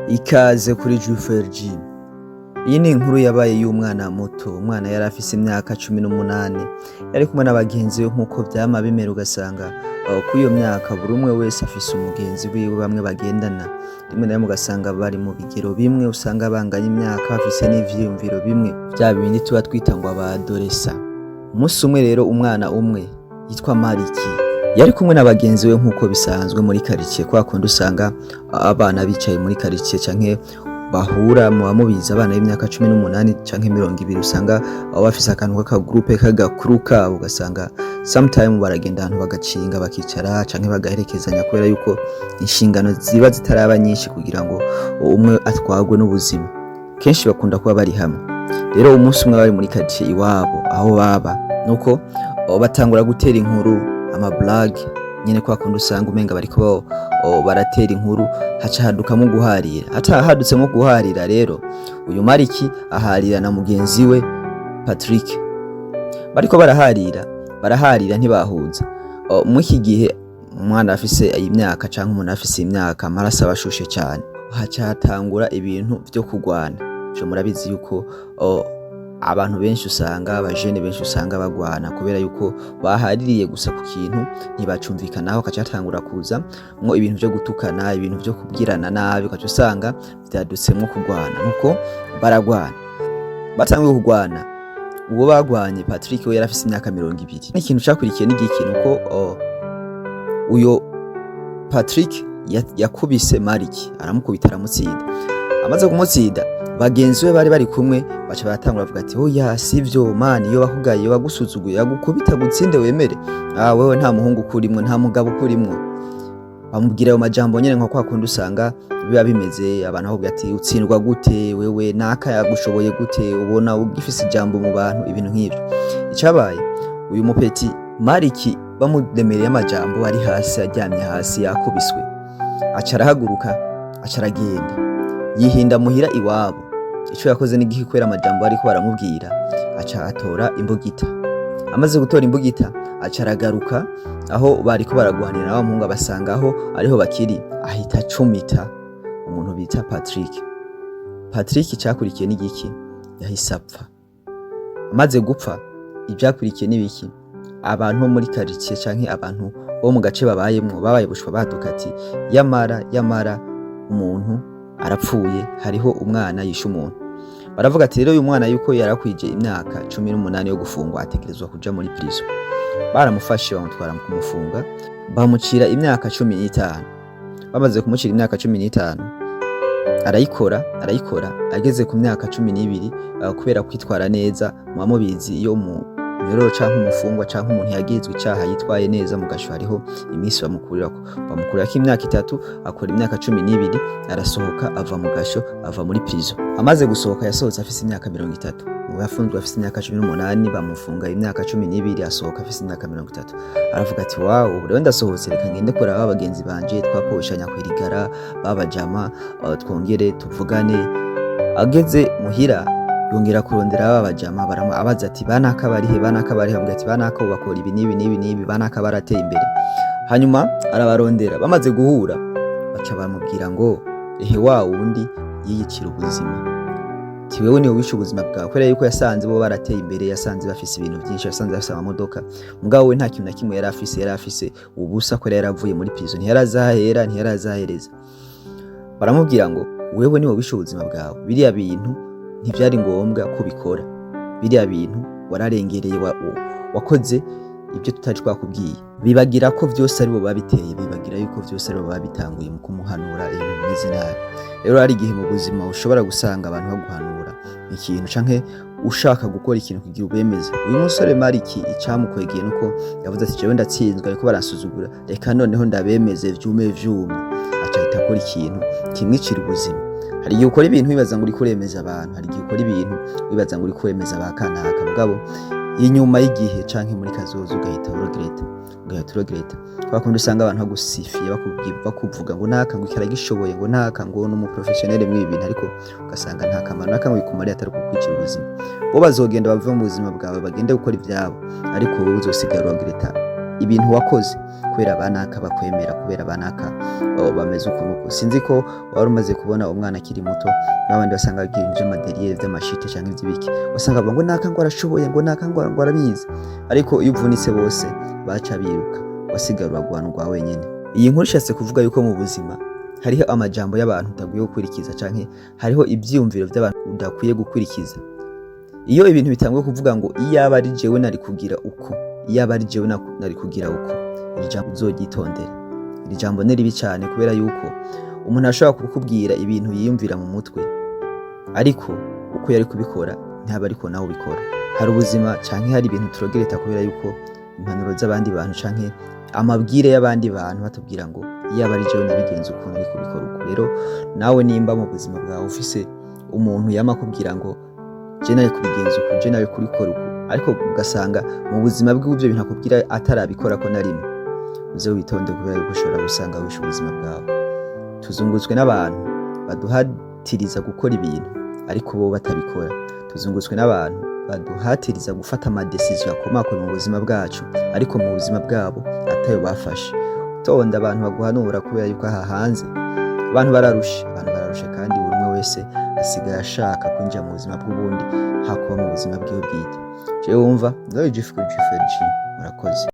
Ikaze kuri Juferg. Iyi ni inkuru yabaye y'umwana muto. Umwana yari afise imyaka 18. Yari kumwe n'abagenzi be nkuko vyama bimera, ugasanga ku iyo myaka buri umwe wese afise umugenzi wiwe bamwe bagendana. Rimwe na rimwe ugasanga bari mu bigero bimwe, usanga banganya imyaka bafise n'ivyiyumviro bimwe. Vya bindi tuba twita ngo abadolesa. Umunsi umwe rero umwana umwe yitwa Mariki yari kumwe n'abagenzi we nkuko bisanzwe muri quartier, kwa kundi usanga abana bicaye muri quartier canke bahura mu bamubiza abana y'imyaka 18 canke 20, usanga abo bafise akantu ka groupe k'agakuru kabo, ugasanga sometime baragenda ahantu bagacinga bakicara canke bagaherekezanya, kubera yuko inshingano ziba zitaraba nyinshi kugira ngo umwe atwagwe n'ubuzima. Kenshi bakunda kuba bari hamwe. Rero umunsi umwe bari muri quartier iwabo aho baba, nuko batangura gutera inkuru, ama blague nyene, kwa kundi usanga umenga bariko baratera inkuru, haca hadukamo guharira. Hatahadutsemo guharira rero, uyu Mariki aharira na mugenzi we Patrick. Bariko baraharira ntibahuza. Mu iki gihe umwana afise imyaka canke umuntu afise imyaka, amaraso abashushe cyane, haca hatangura ibintu vyo kugwana. Je murabizi yuko abantu benshi usanga abajene benshi usanga bagwana kubera yuko bahaririye gusa ku kintu ntibacumvikanaho, kaca hatangura kuza mwo ibintu vyo gutukana, ibintu vyo kubwirana nabi, kaca usanga vyadutsemwo kugwana. Nuko baragwana. Batanguye kugwana, uwo bagwanye Patrick we yarafise imyaka 20. N'ikintu cakurikiye n'igiki, nuko uyo Patrick yakubise Mariki, aramukubita aramutsinda. Amaze kumutsinda, bagenzi we bari kumwe baca batangura bavuga ati oya sivyo man, iyo bakugaye iyo bagusuzuguye yagukubita gutsinde wemere, wewe nta muhungu kurimwo, nta mugabo kurimwo. Bamubwira ayo majambo nyene nko kwa kundi usanga biba bimeze, abantu bavuga ati utsindwa gute wewe, naka yagushoboye gute, ubona ugifise ijambo mu bantu, ibintu nk'ivyo. Icabaye uyu mupeti Mariki bamudemereye amajambo, ari hasi aryamye hasi yakubiswe, aca arahaguruka aca aragenda yihinda muhira iwabo. Ico yakoze n'igihe kwera amajambo ariko baramubwira, aca atora imbugita. Amaze gutora imbugita aca aragaruka aho bariko baragwanira n'abamuhungu, abasanga aho ariho bakiri, ahita acumita umuntu bita Patrick. Cakurikiye n'igiki, yahise apfa. Amaze gupfa, ivyakurikiye n'ibiki, abantu bo muri quartier canke abantu bo mu gace babayemwo babaye bushwa baduka ati yamara umuntu arapfuye, hariho umwana yishe umuntu. Baravuga ati rero uyu mwana yuko yarakwije imyaka 18 yo gufungwa, ategerezwa kuja muri prison. Baramufashe bamutwara kumufunga, bamucira imyaka 15. Bamaze kumucira imyaka 15, arayikora. Ageze ku myaka 12, kubera kwitwara neza, mubamubizi iyo mu rero canke umufungwa canke umuntu yagizwe icaha yitwaye neza mu gasho, hariho imisi bamukurirako imyaka 3, akora imyaka 12, arasohoka ava mu gasho, ava muri prison. Amaze gusohoka yasohotse afise imyaka 30. Mu yafunzwe afise imyaka 18, bamufunga imyaka 12, asohoka afise imyaka 30. Aravuga ati wow, rero ndasohotse, reka ngende kuraba abagenzi banje twaposhanya kwirigara, babajama twongere tuvugane. Ageze muhira yongera kurondera babajama, abaza ati banaka barihe, avuga ati banaka bakora ibi n'ibi, banaka barateye imbere. Hanyuma arabarondera, bamaze guhura baca bamubwira ngo ehe wa wundi yiyicira ubuzima, ti wewe niwe wishe ubuzima bwawe, kubera yuko yasanze bo barateye imbere, yasanze bafise ibintu byinshi, yasanze bafise amamodoka, mugabo we nta kintu na kimwe yari afise ubusa, ko yaravuye muri prison, ntiyarazahereza. Baramubwira ngo wewe niwe wishe ubuzima bwawe, biriya bintu ntivyari ngombwa kubikora, biriya bintu wararengereye, wakoze ibyo tutaje twakubwiye. Bibagira ko vyose ari bo babiteye, bibagira yuko vyose ari bo babitanguye mu kumuhanura ibintu bimeze nabi. Rero hari igihe mu buzima ushobora gusanga abantu baguhanura ikintu canke ushaka gukora ikintu kugira ubemeze. Uyu musore Mariki icamukwegeye nuko yavuze ati jewe ndatsinzwe ariko baransuzugura, reka noneho ndabemeze vyume. Aca ahita akora ikintu kimwicira ubuzima. Hari igihe ukora ibintu wibaza ngo uri kuremeza abantu, hari igihe ukora ibintu wibaza ngo uri kuremeza abakanaka, mugabo inyuma y'igihe canke muri kazoza ugahita uregreta. Kwa kundi usanga abantu bagusifiye bakuvuga ngo naka ngo ikaragishoboye, ngo naka ngo n'umu professionnel mwibi bintu, ariko ugasanga nta kamaro nakamwe bikumariye atari kukwicira ubuzima. Bo bazogenda bava mu buzima bwawe bagende gukora ivyabo, ariko wowe uzosigara uregreta ibintu wakoze kubera banaka bakwemera, kubera banaka bameze ukuntu. Sinzi ko wari umaze kubona umwana akiri muto n'abandi basanga bagira ivy'amaderiye vy'amashite canke ivy'ibiki, wasanga bavuga ngo naka ngo arashoboye, ngo naka ngo arabizi, ariko iyo uvunitse bose baca biruka, wasigara uragwanirwa wenyene. Iyi nkuru ishatse kuvuga yuko mu buzima hariho amajambo y'abantu udakwiye gukurikiza canke hariho ivyiyumviro vy'abantu udakwiye gukurikiza. Iyo ibintu bitanguye kuvuga ngo iyaba ari jewe nari kugira uko, iyaba ari jewe nari kugira uko, iri jambo uzoryitondere. Iri jambo ni ribi cane kubera yuko umuntu ashobora kukubwira ibintu yiyumvira mu mutwe, ariko uko yari kubikora ntaba ariko nawe ubikora. Hari ubuzima canke hari ibintu turogereta kubera yuko impanuro z'abandi bantu canke amabwire y'abandi bantu batubwira ngo iyaba ari jewe nabigenza ukuntu nari kubikora uko. Rero nawe nimba mu buzima bwawe ufise umuntu yama akubwira ngo je nari kubigenza uko, je nari kubikora uko, ariko ugasanga mu buzima bw'ivyo bintu akubwira atarabikora ko na rimwe, uze witonde kubera yuko ushobora gusanga wishe ubuzima bwawe. Tuzungutswe n'abantu baduhatiriza gukora ibintu ariko bo batabikora. Tuzungutswe n'abantu baduhatiriza gufata amadecision akomakomeye mu buzima bwacu, ariko mu buzima bwabo atayo bafashe. Tonda abantu baguhanura kubera yuko aha hanze abantu bararusha kandi buri umwe wese asigaye ashaka kwinjira mu buzima bw'ubundi hakuba mu buzima bwiwe bwite. Jewe wumva Joy G Fergie, murakoze.